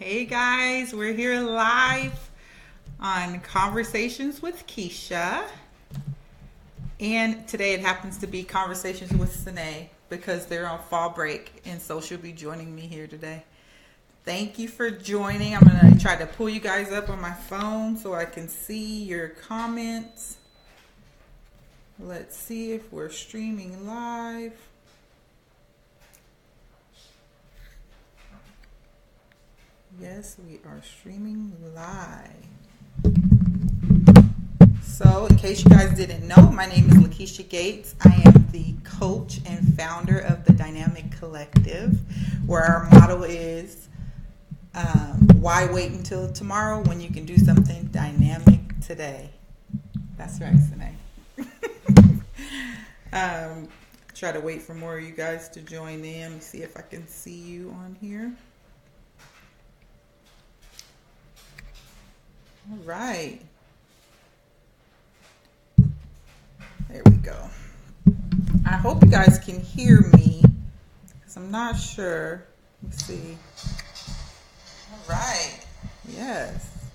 Hey guys, we're here live on Conversations with Kesha. And today it happens to be Conversations with Sine because they're on fall break, and so she'll be joining me here today. Thank you for joining. I'm going to try to pull you guys up on my phone so I can see your comments. Let's see if we're streaming live. Yes, we are streaming live. So, in case you guys didn't know, my name is Lakesha Gates. I am the coach and founder of the Dynamic Collective, where our motto is, why wait until tomorrow when you can do something dynamic today? That's right, Sine. Try to wait for more of you guys to join in. Let me see if I can see you on here. All right. There we go. I hope you guys can hear me because I'm not sure. Let's see. All right. Yes.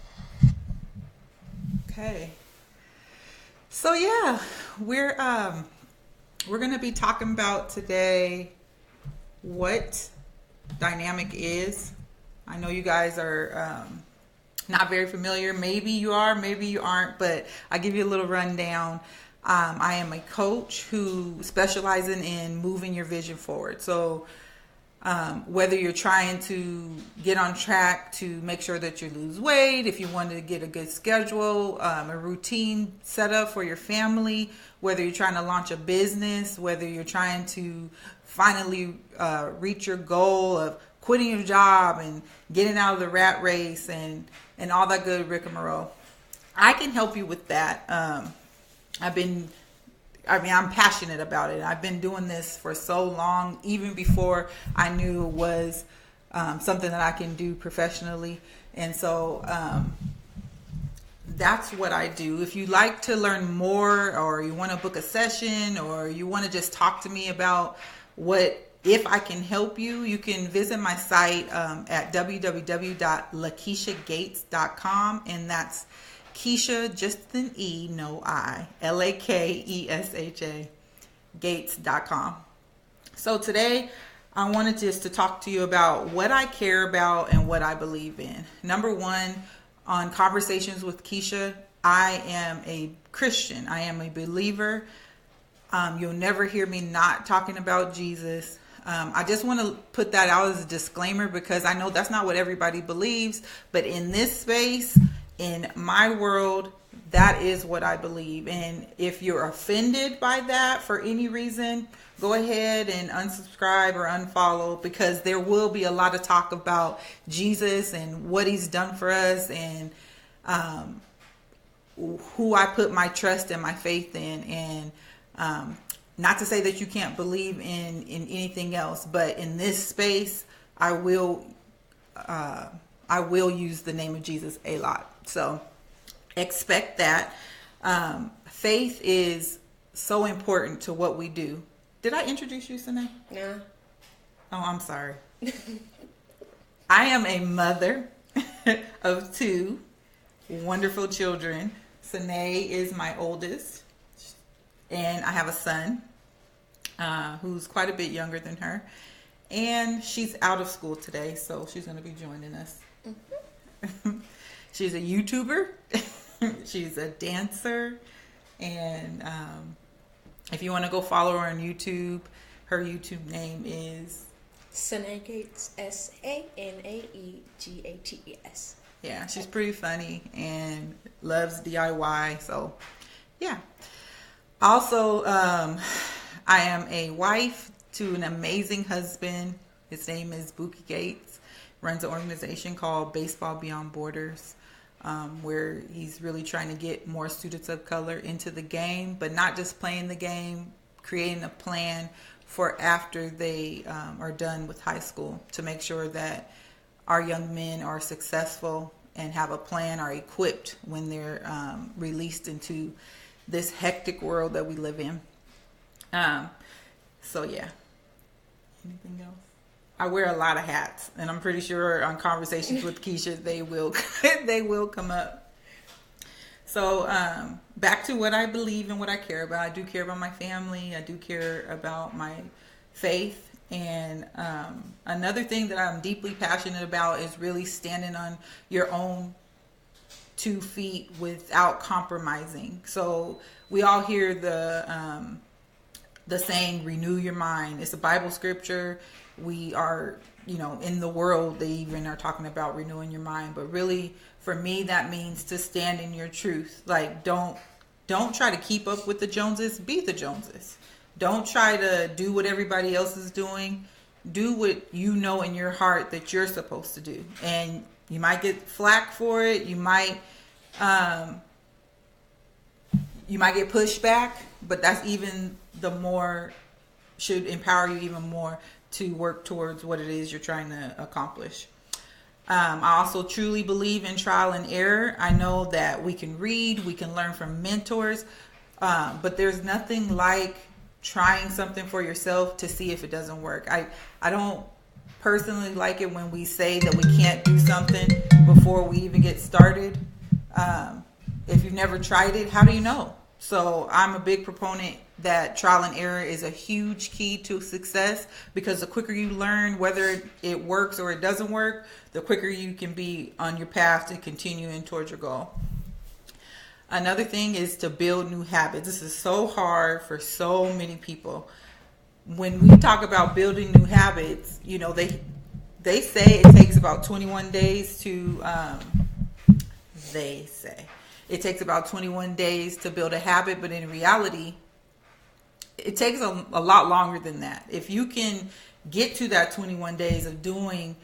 Okay. So yeah, we're going to be talking about today what dynamic is. I know you guys are not very familiar. Maybe you are, maybe you aren't, but I'll give you a little rundown. I am a coach who specializes in moving your vision forward. So whether you're trying to get on track to make sure that you lose weight, if you want to get a good schedule, a routine set up for your family, whether you're trying to launch a business, whether you're trying to finally reach your goal of quitting your job and getting out of the rat race and all that good rigmarole, I can help you with that. I'm passionate about it. I've been doing this for so long, even before I knew it was something that I can do professionally. And so that's what I do. If you'd like to learn more, or you want to book a session, or you want to just talk to me about if I can help you, you can visit my site at www.lakeshagates.com, and that's Kesha, just an E, no I, Lakesha, Gates.com. So today I wanted just to talk to you about what I care about and what I believe in. Number one, on Conversations with Kesha, I am a Christian. I am a believer. You'll never hear me not talking about Jesus. I just want to put that out as a disclaimer because I know that's not what everybody believes, but in this space, in my world, that is what I believe. And if you're offended by that for any reason, go ahead and unsubscribe or unfollow, because there will be a lot of talk about Jesus and what he's done for us and who I put my trust and my faith in. And not to say that you can't believe in anything else, but in this space, I will use the name of Jesus a lot. So expect that. Faith is so important to what we do. Did I introduce you, Sine? Yeah. Oh, I'm sorry. I am a mother of two wonderful children. Sine is my oldest, and I have a son who's quite a bit younger than her, and she's out of school today, so she's going to be joining us. Mm-hmm. She's a YouTuber. She's a dancer, and if you want to go follow her on YouTube, her YouTube name is Sanae Gates, SANAEGATES. Yeah, she's pretty funny and loves DIY. So, yeah. Also, I am a wife to an amazing husband. His name is Buki Gates. Runs an organization called Baseball Beyond Borders, where he's really trying to get more students of color into the game, but not just playing the game, creating a plan for after they are done with high school to make sure that our young men are successful and have a plan, are equipped when they're released into this hectic world that we live in. So yeah. Anything else? I wear a lot of hats, and I'm pretty sure on conversations with Kesha, they will they will come up. So back to what I believe and what I care about. I do care about my family. I do care about my faith. And another thing that I'm deeply passionate about is really standing on your own 2 feet without compromising. So we all hear the saying, renew your mind. It's a Bible scripture. We are, in the world, they even are talking about renewing your mind. But really, for me, that means to stand in your truth. Like, don't try to keep up with the Joneses. Be the Joneses. Don't try to do what everybody else is doing. Do what you know in your heart that you're supposed to do. And you might get flack for it. You might get pushed back, but that's even the more, should empower you even more to work towards what it is you're trying to accomplish. I also truly believe in trial and error. I know that we can read, we can learn from mentors, but there's nothing like trying something for yourself to see if it doesn't work. I don't personally like it when we say that we can't do something before we even get started. If you've never tried it, how do you know? So I'm a big proponent that trial and error is a huge key to success, because the quicker you learn whether it works or it doesn't work, the quicker you can be on your path to continuing towards your goal. Another thing is to build new habits. This is so hard for so many people. When we talk about building new habits, they say it takes about 21 days to, it takes about 21 days to build a habit, but in reality, it takes a lot longer than that. If you can get to that 21 days of doing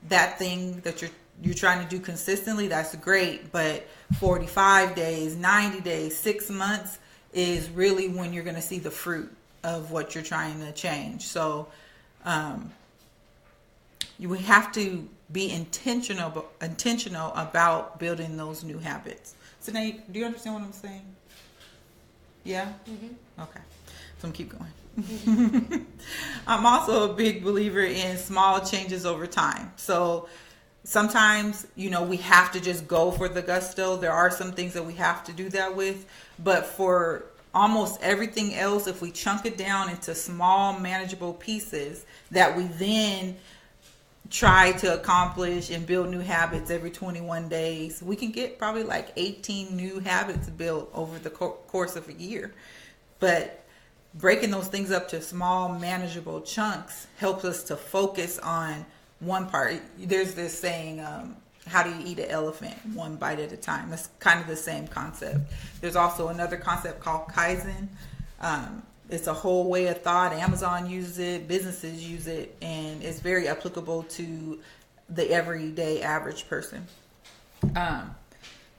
that thing that you're trying to do consistently, that's great. But 45 days, 90 days, 6 months is really when you're going to see the fruit of what you're trying to change. So you have to be intentional about building those new habits. So now, do you understand what I'm saying? Yeah? Mm-hmm. Okay. So I'm keep going. I'm also a big believer in small changes over time. So sometimes, we have to just go for the gusto. There are some things that we have to do that with. But for almost everything else, if we chunk it down into small, manageable pieces that we then try to accomplish and build new habits every 21 days, we can get probably like 18 new habits built over the course of a year. But breaking those things up to small, manageable chunks helps us to focus on one part. There's this saying, how do you eat an elephant? One bite at a time. That's kind of the same concept. There's also another concept called Kaizen. It's a whole way of thought. Amazon uses it, businesses use it, and it's very applicable to the everyday average person. And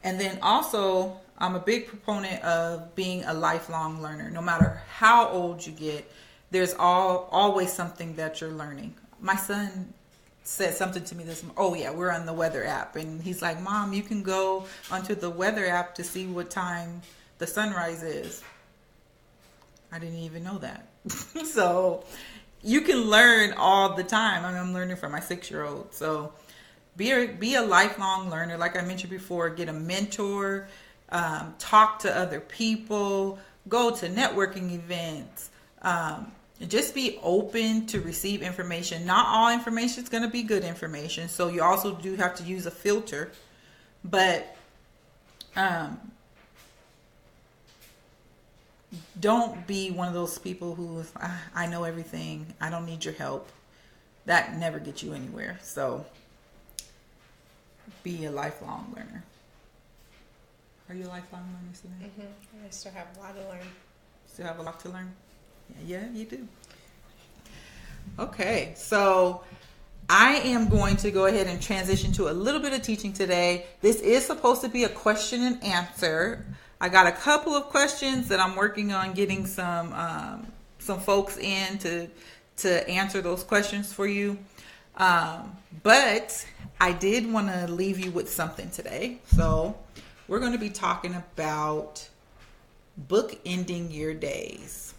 then also, I'm a big proponent of being a lifelong learner. No matter how old you get, there's always something that you're learning. My son said something to me we're on the weather app, and he's like, Mom, you can go onto the weather app to see what time the sunrise is. I didn't even know that. So you can learn all the time. I'm learning from my 6-year-old. So be a lifelong learner. Like I mentioned before, get a mentor, talk to other people, go to networking events, just be open to receive information. Not all information is going to be good information. So you also do have to use a filter, but don't be one of those people who I know everything, I don't need your help. That never gets you anywhere. So be a lifelong learner. Are you a lifelong learner, Savannah? Mm-hmm. I still have a lot to learn. Still have a lot to learn? Yeah, you do. Okay, so I am going to go ahead and transition to a little bit of teaching today. This is supposed to be a question and answer. I got a couple of questions that I'm working on getting some folks in to answer those questions for you. But I did want to leave you with something today. So we're going to be talking about bookending your days.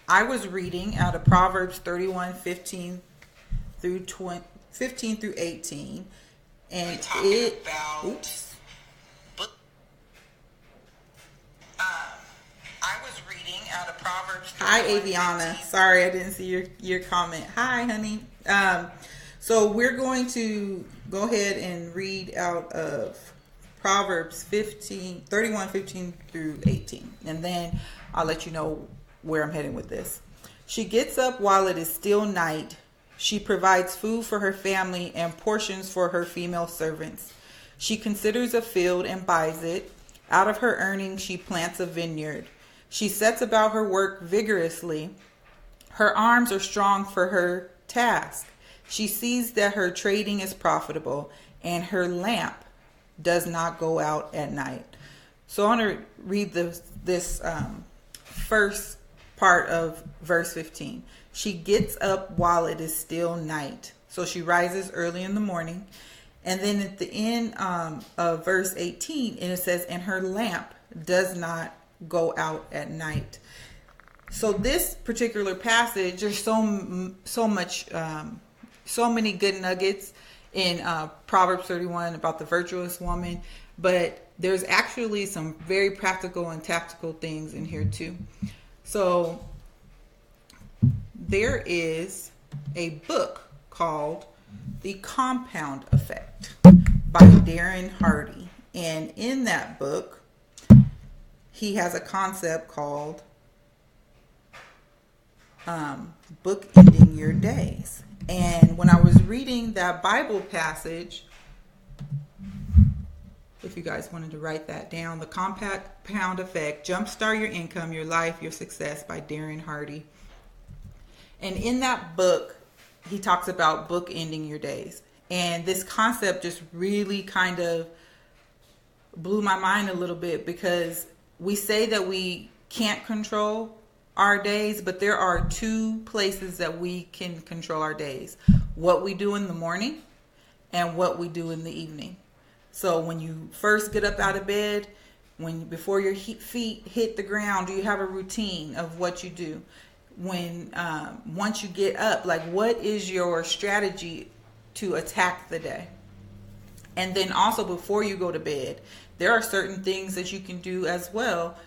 I was reading out of Proverbs 31:15 through 15 through 18, and oops. I was reading out of Proverbs. Hi, Aviana. Sorry, I didn't see your comment. Hi, honey. So we're going to go ahead and read out of Proverbs 31:15 through 18. And then I'll let you know where I'm heading with this. She gets up while it is still night. She provides food for her family and portions for her female servants. She considers a field and buys it. Out of her earnings, she plants a vineyard. She sets about her work vigorously. Her arms are strong for her task. She sees that her trading is profitable, and her lamp does not go out at night. So I want to read this first part of verse 15. She gets up while it is still night. So she rises early in the morning. And then at the end of verse 18, and it says, and her lamp does not go out at night. So this particular passage, there's so many good nuggets in Proverbs 31 about the virtuous woman, but there's actually some very practical and tactical things in here too. So there is a book called The Compound Effect by Darren Hardy, and in that book he has a concept called bookending your days. And when I was reading that Bible passage, if you guys wanted to write that down, The Compound Effect, Jumpstart Your Income, Your Life, Your Success by Darren Hardy. And in that book, he talks about bookending your days. And this concept just really kind of blew my mind a little bit, because we say that we can't control our days, but there are two places that we can control our days: what we do in the morning and what we do in the evening. So when you first get up out of bed, before your feet hit the ground, do you have a routine of what you do? Once you get up, like, what is your strategy to attack the day? And then also before you go to bed, there are certain things that you can do as well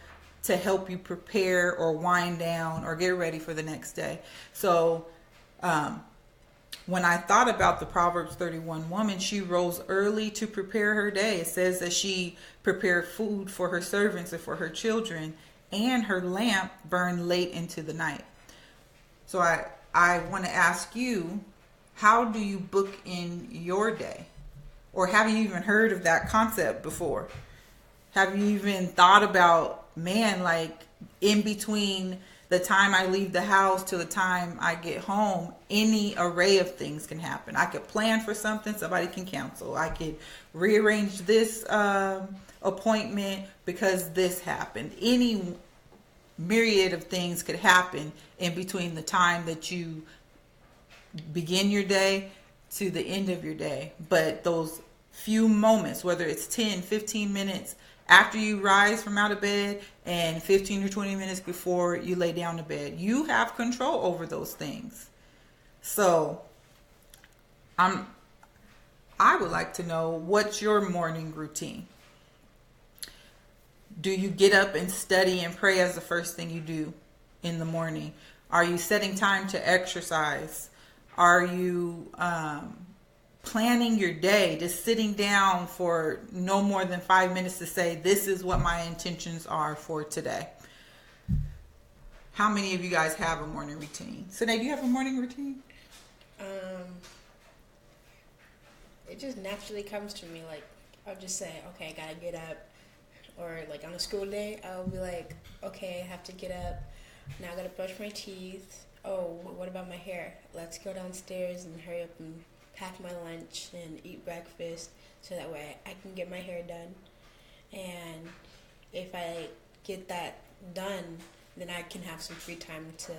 to help you prepare or wind down or get ready for the next day. So when I thought about the Proverbs 31 woman, she rose early to prepare her day. It says that she prepared food for her servants and for her children, and her lamp burned late into the night. So I want to ask you, how do you book in your day? Or have you even heard of that concept before? Have you even thought about, man, like, in between the time I leave the house to the time I get home, any array of things can happen. I could plan for something, somebody can cancel. I could rearrange this appointment because this happened. Any myriad of things could happen in between the time that you begin your day to the end of your day. But those few moments, whether it's 10, 15 minutes after you rise from out of bed and 15 or 20 minutes before you lay down to bed, you have control over those things. So I would like to know, what's your morning routine? Do you get up and study and pray as the first thing you do in the morning? Are you setting time to exercise? Are you planning your day, just sitting down for no more than 5 minutes to say, this is what my intentions are for today? How many of you guys have a morning routine? Sine, do you have a morning routine? It just naturally comes to me. Like, I'll just say, okay, I gotta get up. Or like on a school day, I'll be like, okay, I have to get up. Now I gotta brush my teeth. Oh, what about my hair? Let's go downstairs and hurry up and pack my lunch and eat breakfast, so that way I can get my hair done. And if I get that done, then I can have some free time to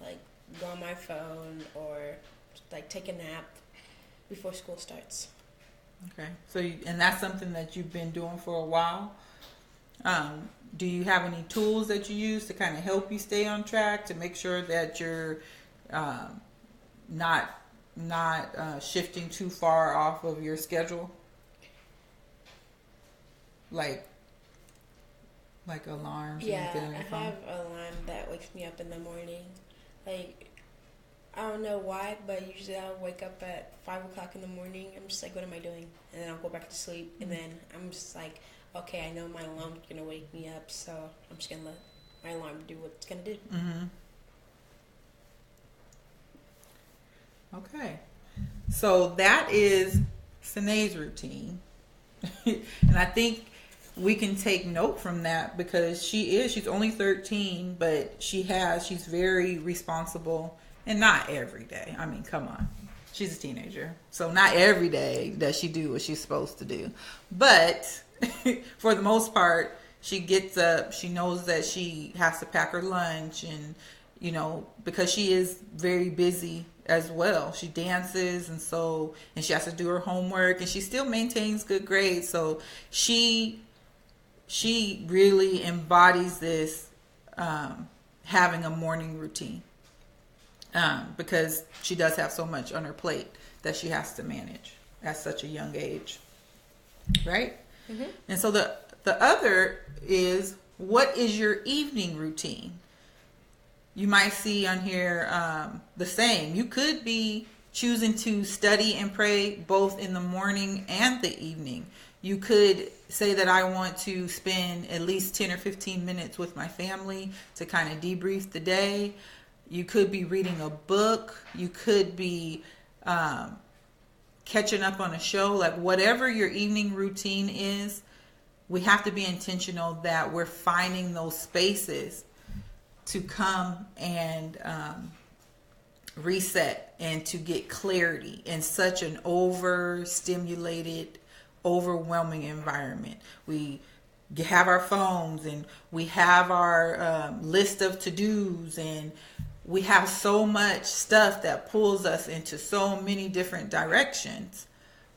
like go on my phone or like take a nap before school starts. Okay. So and that's something that you've been doing for a while? Do you have any tools that you use to kind of help you stay on track to make sure that you're not shifting too far off of your schedule? Like alarms? Yeah, or anything on your I phone? have an alarm that wakes me up in the morning. Like, I don't know why, but usually I'll wake up at 5 o'clock in the morning. I'm just like, what am I doing? And then I'll go back to sleep. And then I'm just like, okay, I know my alarm's going to wake me up, so I'm just going to let my alarm do what it's going to do. Mm-hmm. Okay. So that is Sanae's routine. And I think we can take note from that because she's only 13, but she's very responsible, and not every day. I mean, come on. She's a teenager. So not every day does she do what she's supposed to do. But for the most part, she gets up, she knows that she has to pack her lunch, and because she is very busy as well. She dances, and she has to do her homework, and she still maintains good grades. So she really embodies this, having a morning routine, because she does have so much on her plate that she has to manage at such a young age, right? Mm-hmm. And so the other is, what is your evening routine? You might see on here the same. You could be choosing to study and pray both in the morning and the evening. You could say that I want to spend at least 10 or 15 minutes with my family to kind of debrief the day. You could be reading a book. You could be catching up on a show. Like, whatever your evening routine is, we have to be intentional that we're finding those spaces to come and reset and to get clarity in such an overstimulated, overwhelming environment. We have our phones, and we have our list of to-dos, and we have so much stuff that pulls us into so many different directions.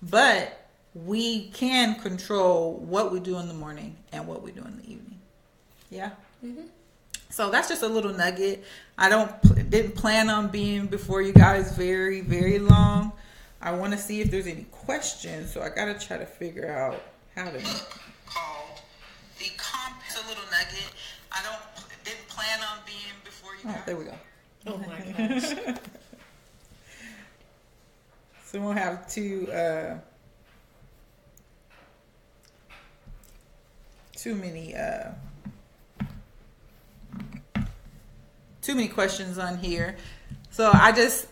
But we can control what we do in the morning and what we do in the evening. Yeah. Mm-hmm. So that's just a little nugget. I didn't plan on being before you guys very, very long. I want to see if there's any questions, so I got to try to figure out how to call the it's a little nugget. I didn't plan on being before you guys. Oh, there we go. Oh my gosh. So we'll have too many questions on here. So I just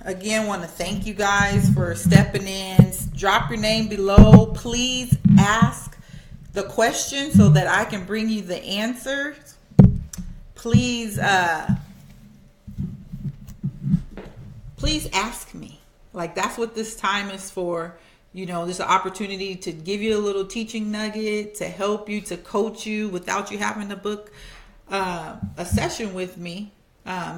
again want to thank you guys for stepping in. Drop your name below. Please ask the question so that I can bring you the answers. Please ask me. Like, that's what this time is for. There's an opportunity to give you a little teaching nugget, to help you, to coach you without you having to book a session with me,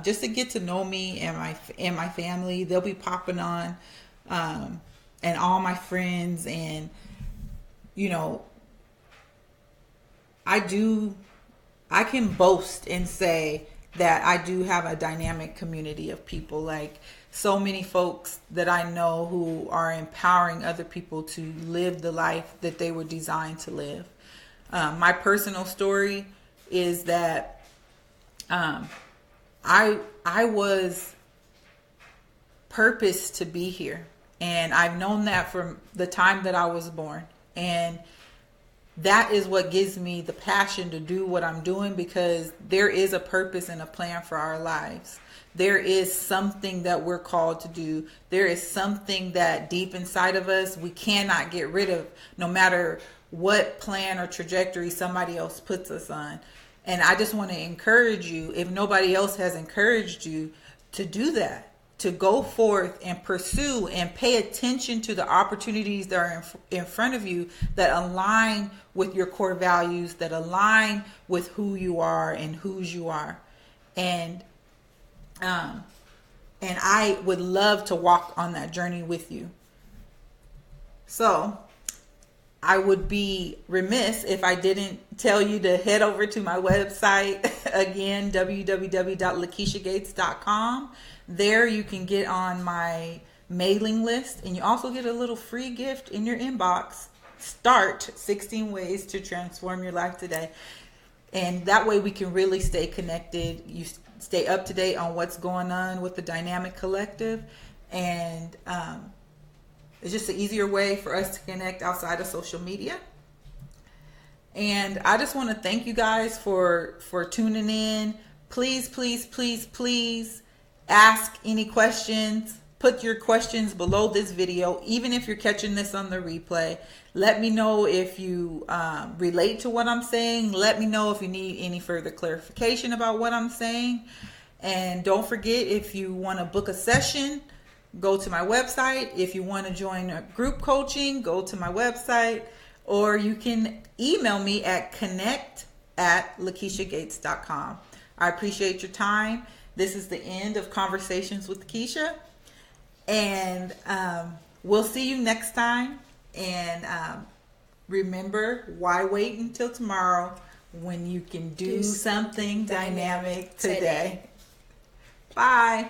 just to get to know me and my family. They'll be popping on, and all my friends, and I can boast and say that I do have a dynamic community of people, like so many folks that I know who are empowering other people to live the life that they were designed to live. My personal story is that I was purposed to be here, and I've known that from the time that I was born, and that is what gives me the passion to do what I'm doing, because there is a purpose and a plan for our lives. There is something that we're called to do. There is something that deep inside of us we cannot get rid of, no matter what plan or trajectory somebody else puts us on. And I just want to encourage you, if nobody else has encouraged you, to do that. To go forth and pursue and pay attention to the opportunities that are in front of you, that align with your core values, that align with who you are and whose you are. And I would love to walk on that journey with you. So I would be remiss if I didn't tell you to head over to my website again, www.lakeshagates.com. There you can get on my mailing list, and you also get a little free gift in your inbox. Start 16 ways to transform your life today. And that way we can really stay connected. You stay up to date on what's going on with the Dynamic Collective. And it's just an easier way for us to connect outside of social media. And I just want to thank you guys for tuning in. Please, please, please, please ask any questions. Put your questions below this video, even if you're catching this on the replay. Let me know if you relate to what I'm saying. Let me know if you need any further clarification about what I'm saying. And don't forget, if you want to book a session, go to my website. If you want to join a group coaching, go to my website. Or you can email me at connect@LakeshaGates.com. I appreciate your time. This is the end of Conversations with Kesha. And we'll see you next time. And remember, why wait until tomorrow when you can do something dynamic today? Bye.